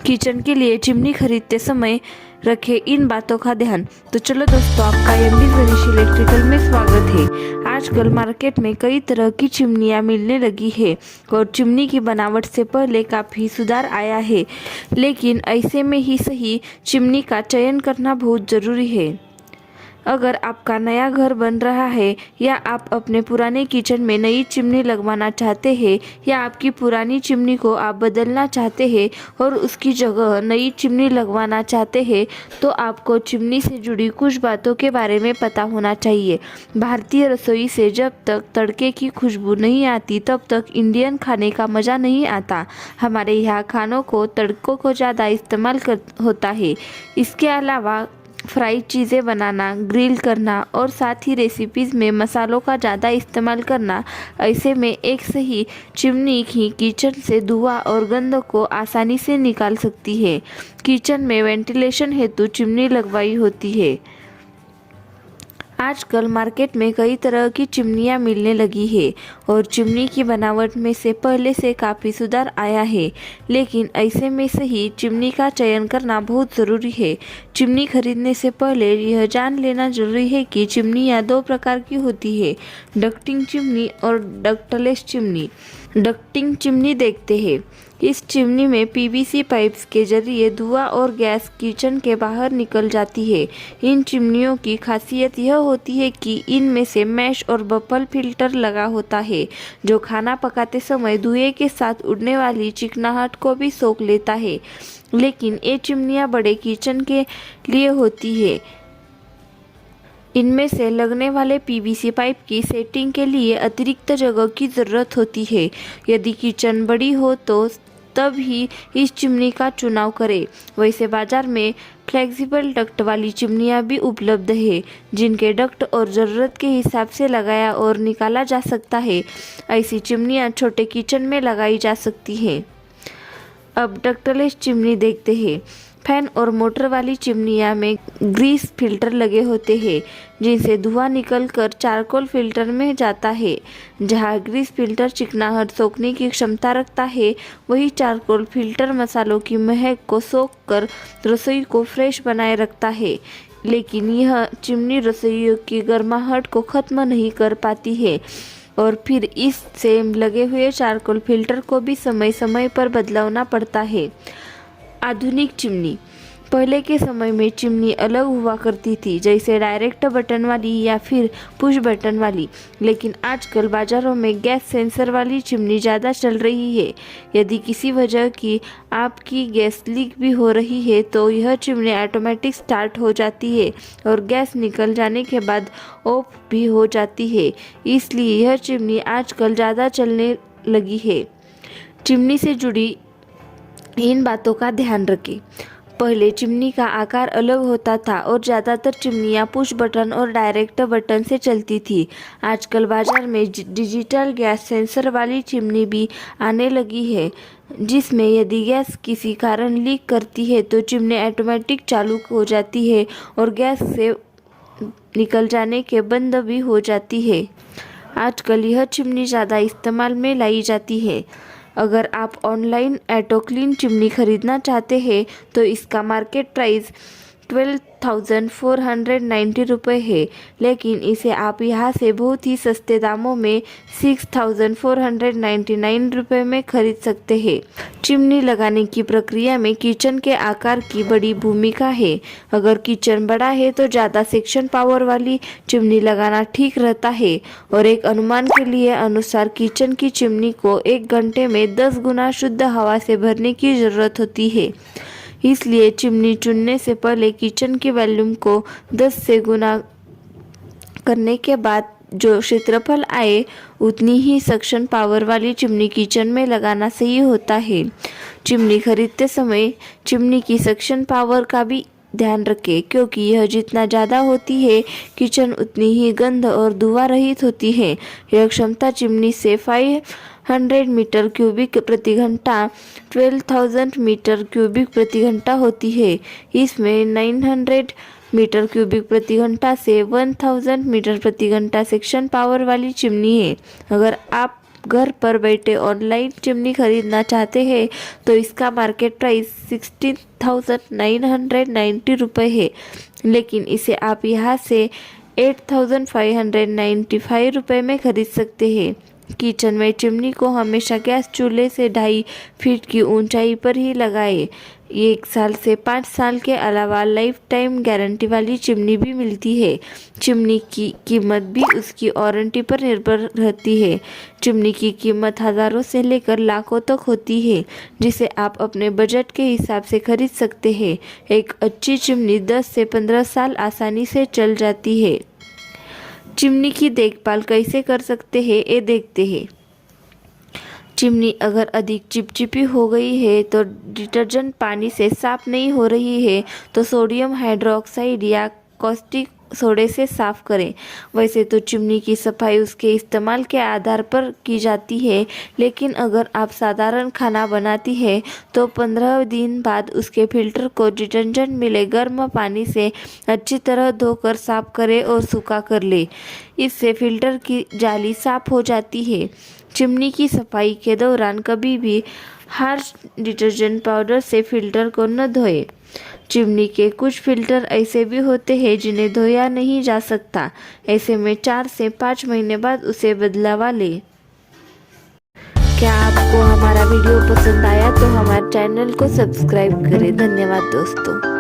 Kitchen के लिए chimney खरीदते समय रखें इन बातों का ध्यान। तो चलो दोस्तों, आपका एमडी गणेश इलेक्ट्रिकल में स्वागत है। आजकल मार्केट में कई तरह की चिमनियां मिलने लगी है और चिमनी की बनावट से पहले काफ़ी सुधार आया है, लेकिन ऐसे में ही सही चिमनी का चयन करना बहुत ज़रूरी है। अगर आपका नया घर बन रहा है या आप अपने पुराने किचन में नई चिमनी लगवाना चाहते हैं या आपकी पुरानी चिमनी को आप बदलना चाहते हैं और उसकी जगह नई चिमनी लगवाना चाहते हैं, तो आपको चिमनी से जुड़ी कुछ बातों के बारे में पता होना चाहिए। भारतीय रसोई से जब तक तड़के की खुशबू नहीं आती तब तक इंडियन खाने का मज़ा नहीं आता। हमारे यहाँ खानों को तड़कों को ज़्यादा इस्तेमाल होता है। इसके अलावा फ्राई चीज़ें बनाना, ग्रिल करना और साथ ही रेसिपीज़ में मसालों का ज़्यादा इस्तेमाल करना, ऐसे में एक सही चिमनी ही किचन से धुआं और गंध को आसानी से निकाल सकती है। किचन में वेंटिलेशन हेतु चिमनी लगवाई होती है। आजकल मार्केट में कई तरह की चिमनियां मिलने लगी है और चिमनी की बनावट में से पहले से काफ़ी सुधार आया है, लेकिन ऐसे में सही चिमनी का चयन करना बहुत ज़रूरी है। चिमनी खरीदने से पहले यह जान लेना जरूरी है कि चिमनियां दो प्रकार की होती है, डक्टिंग चिमनी और डक्टलेस चिमनी। डक्टिंग चिमनी देखते हैं। इस चिमनी में पीवीसी पाइप्स के जरिए धुआं और गैस किचन के बाहर निकल जाती है। इन चिमनियों की खासियत यह होती है कि इनमें से मैश और बफल फिल्टर लगा होता है, जो खाना पकाते समय धुएं के साथ उड़ने वाली चिकनाहट को भी सोख लेता है। लेकिन ये चिमनियां बड़े किचन के लिए होती है। इनमें से लगने वाले पीवीसी पाइप की सेटिंग के लिए अतिरिक्त जगह की ज़रूरत होती है। यदि किचन बड़ी हो तो तब ही इस चिमनी का चुनाव करें। वैसे बाजार में फ्लेक्सिबल डक्ट वाली चिमनियां भी उपलब्ध है, जिनके डक्ट और ज़रूरत के हिसाब से लगाया और निकाला जा सकता है। ऐसी चिमनियां छोटे किचन में लगाई जा सकती हैं। अब डक्टलेस चिमनी देखते हैं। फैन और मोटर वाली चिमनियां में ग्रीस फिल्टर लगे होते हैं, जिनसे धुआं निकलकर चारकोल फिल्टर में जाता है। जहां ग्रीस फिल्टर चिकनाहट सोखने की क्षमता रखता है, वही चारकोल फिल्टर मसालों की महक को सोख कर रसोई को फ्रेश बनाए रखता है। लेकिन यह चिमनी रसोइयों की गर्माहट को खत्म नहीं कर पाती है और फिर इससे लगे हुए चारकोल फिल्टर को भी समय समय पर बदलवाना पड़ता है। आधुनिक चिमनी। पहले के समय में चिमनी अलग हुआ करती थी, जैसे डायरेक्ट बटन वाली या फिर पुश बटन वाली, लेकिन आजकल बाज़ारों में गैस सेंसर वाली चिमनी ज़्यादा चल रही है। यदि किसी वजह की आपकी गैस लीक भी हो रही है तो यह चिमनी ऑटोमेटिक स्टार्ट हो जाती है और गैस निकल जाने के बाद ऑफ भी हो जाती है। इसलिए यह चिमनी आजकल ज़्यादा चलने लगी है। चिमनी से जुड़ी इन बातों का ध्यान रखें। पहले चिमनी का आकार अलग होता था और ज़्यादातर चिमनियां पुश बटन और डायरेक्ट बटन से चलती थी। आजकल बाजार में डिजिटल गैस सेंसर वाली चिमनी भी आने लगी है, जिसमें यदि गैस किसी कारण लीक करती है तो चिमनी ऑटोमेटिक चालू हो जाती है और गैस से निकल जाने के बंद भी हो जाती है। आजकल यह चिमनी ज़्यादा इस्तेमाल में लाई जाती है। अगर आप ऑनलाइन ऑटो क्लीन चिमनी खरीदना चाहते हैं तो इसका मार्केट प्राइस 12,490 रुपये है, लेकिन इसे आप यहाँ से बहुत ही सस्ते दामों में 6,499 रुपये में खरीद सकते हैं। चिमनी लगाने की प्रक्रिया में किचन के आकार की बड़ी भूमिका है। अगर किचन बड़ा है तो ज़्यादा सेक्शन पावर वाली चिमनी लगाना ठीक रहता है और एक अनुमान के लिए अनुसार किचन की चिमनी को 1 घंटे में 10 गुना शुद्ध हवा से भरने की ज़रूरत होती है। इसलिए चिमनी चुनने से पहले किचन के वॉल्यूम को 10 से गुना करने के बाद जो क्षेत्रफल आए उतनी ही सक्शन पावर वाली चिमनी किचन में लगाना सही होता है। चिमनी खरीदते समय चिमनी की सक्शन पावर का भी ध्यान रखें, क्योंकि यह जितना ज़्यादा होती है किचन उतनी ही गंध और धुआं रहित होती है। यह क्षमता चिमनी से 500 मीटर क्यूबिक प्रति घंटा 12,000 मीटर क्यूबिक प्रति घंटा होती है। इसमें 900 मीटर क्यूबिक प्रति घंटा से 1000 मीटर प्रति घंटा सेक्शन पावर वाली चिमनी है। अगर आप घर पर बैठे ऑनलाइन चिमनी खरीदना चाहते हैं तो इसका मार्केट प्राइस 16,990 रुपये है, लेकिन इसे आप यहाँ से 8,595 रुपये में खरीद सकते हैं। किचन में चिमनी को हमेशा गैस चूल्हे से 2.5 फीट की ऊंचाई पर ही लगाएं। 1 साल से 5 साल के अलावा लाइफ टाइम गारंटी वाली चिमनी भी मिलती है। चिमनी की कीमत भी उसकी वारंटी पर निर्भर रहती है। चिमनी की कीमत हज़ारों से लेकर लाखों तक होती है, जिसे आप अपने बजट के हिसाब से खरीद सकते हैं। एक अच्छी चिमनी 10 से 15 साल आसानी से चल जाती है। चिमनी की देखभाल कैसे कर सकते हैं ये देखते हैं। चिमनी अगर अधिक चिपचिपी हो गई है तो डिटर्जेंट पानी से साफ नहीं हो रही है तो सोडियम हाइड्रोक्साइड या कॉस्टिक सोडे से साफ करें। वैसे तो चिमनी की सफाई उसके इस्तेमाल के आधार पर की जाती है, लेकिन अगर आप साधारण खाना बनाती है तो 15 दिन बाद उसके फिल्टर को डिटर्जेंट मिले गर्म पानी से अच्छी तरह धोकर साफ करें और सूखा कर ले। इससे फिल्टर की जाली साफ हो जाती है। चिमनी की सफाई के दौरान कभी भी हार्श डिटर्जेंट पाउडर से फिल्टर को न धोएं। चिमनी के कुछ फिल्टर ऐसे भी होते हैं जिन्हें धोया नहीं जा सकता। ऐसे में 4 से 5 महीने बाद उसे बदलवा लें। क्या आपको हमारा वीडियो पसंद आया तो हमारे चैनल को सब्सक्राइब करें। धन्यवाद दोस्तों।